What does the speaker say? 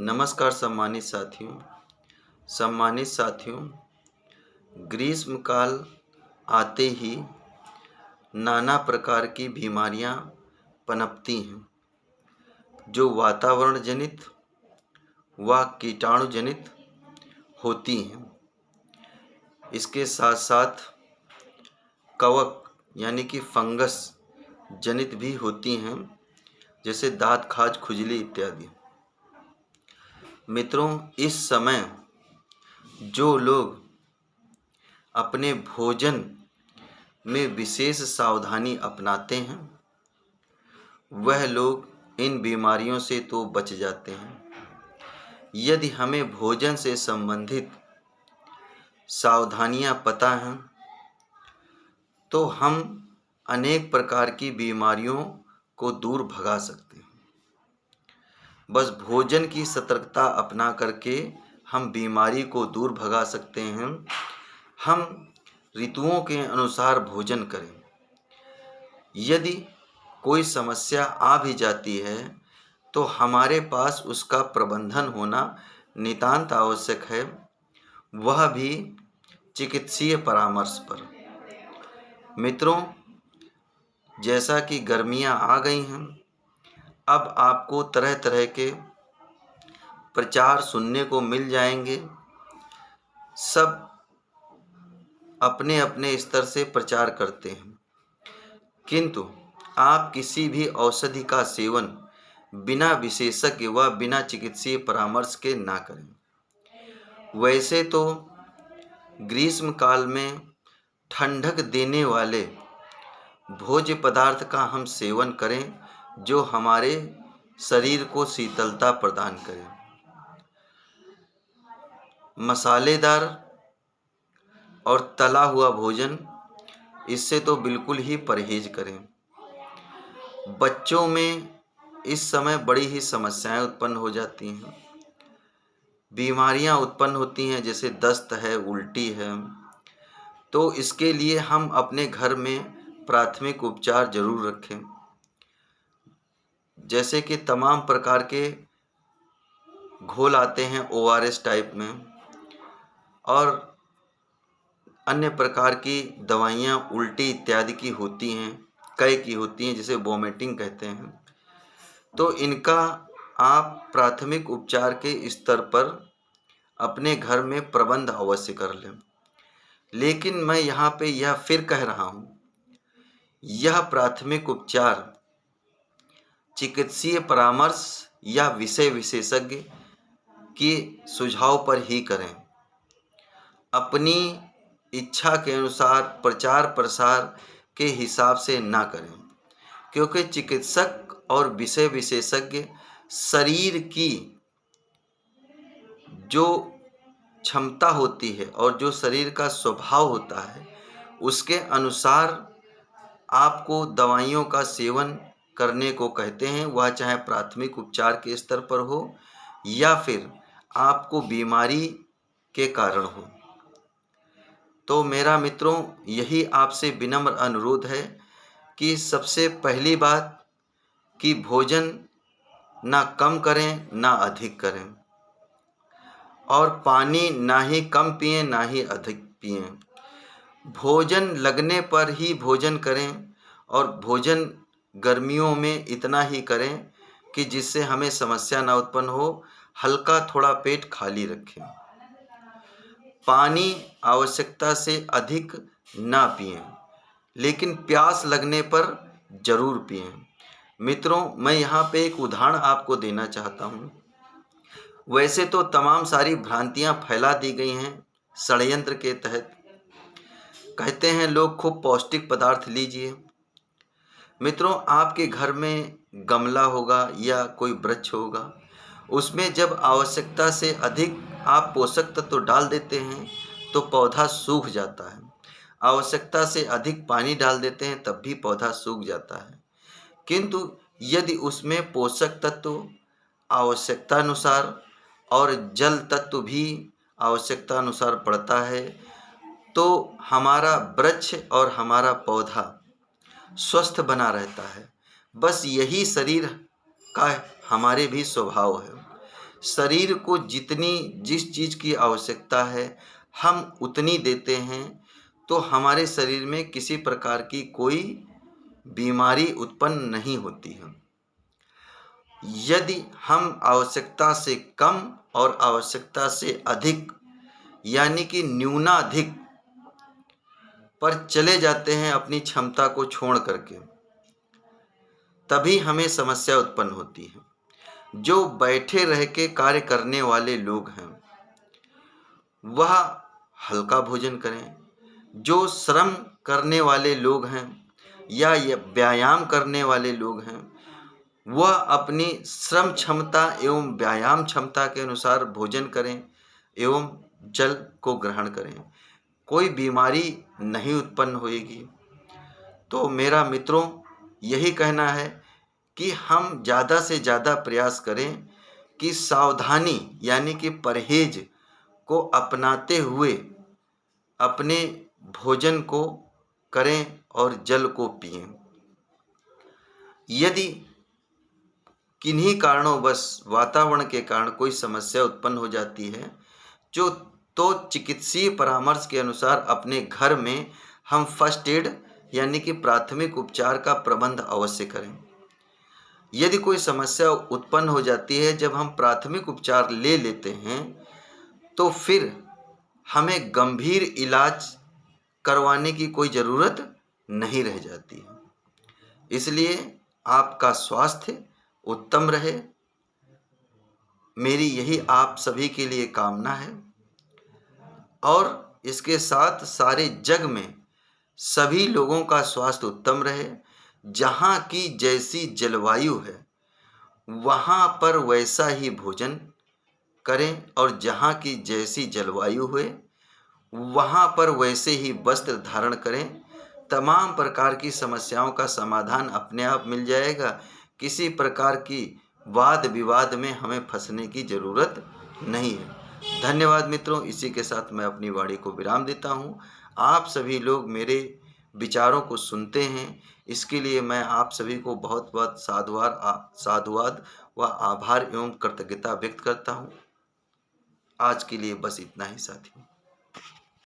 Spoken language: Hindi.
नमस्कार सम्मानित साथियों, ग्रीष्म काल आते ही नाना प्रकार की बीमारियां पनपती हैं, जो वातावरण जनित व कीटाणु जनित होती हैं। इसके साथ साथ कवक यानी कि फंगस जनित भी होती हैं, जैसे दाँत खाज, खुजली इत्यादि। मित्रों, इस समय जो लोग अपने भोजन में विशेष सावधानी अपनाते हैं, वह लोग इन बीमारियों से तो बच जाते हैं। यदि हमें भोजन से संबंधित सावधानियां पता हैं, तो हम अनेक प्रकार की बीमारियों को दूर भगा सकते हैं। बस भोजन की सतर्कता अपना करके हम बीमारी को दूर भगा सकते हैं। हम ऋतुओं के अनुसार भोजन करें। यदि कोई समस्या आ भी जाती है, तो हमारे पास उसका प्रबंधन होना नितांत आवश्यक है, वह भी चिकित्सीय परामर्श पर। मित्रों, जैसा कि गर्मियां आ गई हैं, अब आपको तरह तरह के प्रचार सुनने को मिल जाएंगे। सब अपने अपने स्तर से प्रचार करते हैं, किंतु आप किसी भी औषधि का सेवन बिना विशेषज्ञ व बिना चिकित्सीय परामर्श के ना करें। वैसे तो ग्रीष्म काल में ठंडक देने वाले भोज्य पदार्थ का हम सेवन करें, जो हमारे शरीर को शीतलता प्रदान करें। मसालेदार और तला हुआ भोजन, इससे तो बिल्कुल ही परहेज करें। बच्चों में इस समय बड़ी ही समस्याएं उत्पन्न हो जाती हैं, बीमारियां उत्पन्न होती हैं, जैसे दस्त है, उल्टी है। तो इसके लिए हम अपने घर में प्राथमिक उपचार जरूर रखें, जैसे कि तमाम प्रकार के घोल आते हैं ORS टाइप में, और अन्य प्रकार की दवाइयाँ उल्टी इत्यादि की होती हैं, कई की होती हैं, जिसे वोमिटिंग कहते हैं। तो इनका आप प्राथमिक उपचार के स्तर पर अपने घर में प्रबंध अवश्य कर लें। लेकिन मैं यहाँ पे यह फिर कह रहा हूँ, यह प्राथमिक उपचार चिकित्सीय परामर्श या विषय विशेषज्ञ के सुझाव पर ही करें। अपनी इच्छा के अनुसार प्रचार प्रसार के हिसाब से ना करें, क्योंकि चिकित्सक और विषय विशेषज्ञ शरीर की जो क्षमता होती है और जो शरीर का स्वभाव होता है, उसके अनुसार आपको दवाइयों का सेवन करने को कहते हैं, वह चाहे प्राथमिक उपचार के स्तर पर हो या फिर आपको बीमारी के कारण हो। तो मेरा मित्रों, यही आपसे विनम्र अनुरोध है कि सबसे पहली बात कि भोजन ना कम करें ना अधिक करें, और पानी ना ही कम पिएं ना ही अधिक पिएं। भोजन लगने पर ही भोजन करें, और भोजन गर्मियों में इतना ही करें कि जिससे हमें समस्या ना उत्पन्न हो। हल्का थोड़ा पेट खाली रखें। पानी आवश्यकता से अधिक ना पिएं, लेकिन प्यास लगने पर जरूर पिएं। मित्रों, मैं यहाँ पे एक उदाहरण आपको देना चाहता हूँ। वैसे तो तमाम सारी भ्रांतियाँ फैला दी गई हैं षड्यंत्र के तहत। कहते हैं लोग खूब पौष्टिक पदार्थ लीजिए। मित्रों, आपके घर में गमला होगा या कोई वृक्ष होगा, उसमें जब आवश्यकता से अधिक आप पोषक तत्व डाल देते हैं तो पौधा सूख जाता है। आवश्यकता से अधिक पानी डाल देते हैं तब भी पौधा सूख जाता है। किंतु यदि उसमें पोषक तत्व आवश्यकता अनुसार और जल तत्व भी आवश्यकता अनुसार पड़ता है, तो हमारा वृक्ष और हमारा पौधा स्वस्थ बना रहता है। बस यही शरीर का हमारे भी स्वभाव है। शरीर को जितनी जिस चीज़ की आवश्यकता है हम उतनी देते हैं तो हमारे शरीर में किसी प्रकार की कोई बीमारी उत्पन्न नहीं होती है। यदि हम आवश्यकता से कम और आवश्यकता से अधिक यानी कि न्यूनाधिक पर चले जाते हैं अपनी क्षमता को छोड़ करके, तभी हमें समस्या उत्पन्न होती है। जो बैठे रह के कार्य करने वाले लोग हैं वह हल्का भोजन करें। जो श्रम करने वाले लोग हैं या व्यायाम करने वाले लोग हैं वह अपनी श्रम क्षमता एवं व्यायाम क्षमता के अनुसार भोजन करें एवं जल को ग्रहण करें। कोई बीमारी नहीं उत्पन्न होएगी। तो मेरा मित्रों यही कहना है कि हम ज़्यादा से ज़्यादा प्रयास करें कि सावधानी यानी कि परहेज को अपनाते हुए अपने भोजन को करें और जल को पिएं। यदि किन्हीं कारणों वातावरण के कारण कोई समस्या उत्पन्न हो जाती है तो चिकित्सीय परामर्श के अनुसार अपने घर में हम फर्स्ट एड यानी कि प्राथमिक उपचार का प्रबंध अवश्य करें। यदि कोई समस्या उत्पन्न हो जाती है जब हम प्राथमिक उपचार ले लेते हैं तो फिर हमें गंभीर इलाज करवाने की कोई ज़रूरत नहीं रह जाती है। इसलिए आपका स्वास्थ्य उत्तम रहे, मेरी यही आप सभी के लिए कामना है। और इसके साथ सारे जग में सभी लोगों का स्वास्थ्य उत्तम रहे। जहाँ की जैसी जलवायु है वहाँ पर वैसा ही भोजन करें और जहाँ की जैसी जलवायु है वहाँ पर वैसे ही वस्त्र धारण करें। तमाम प्रकार की समस्याओं का समाधान अपने आप मिल जाएगा। किसी प्रकार की वाद विवाद में हमें फंसने की ज़रूरत नहीं है। धन्यवाद मित्रों। इसी के साथ मैं अपनी वाणी को विराम देता हूँ। आप सभी लोग मेरे विचारों को सुनते हैं, इसके लिए मैं आप सभी को बहुत बहुत साधुवाद व आभार एवं कृतज्ञता व्यक्त करता हूँ। आज के लिए बस इतना ही साथियों।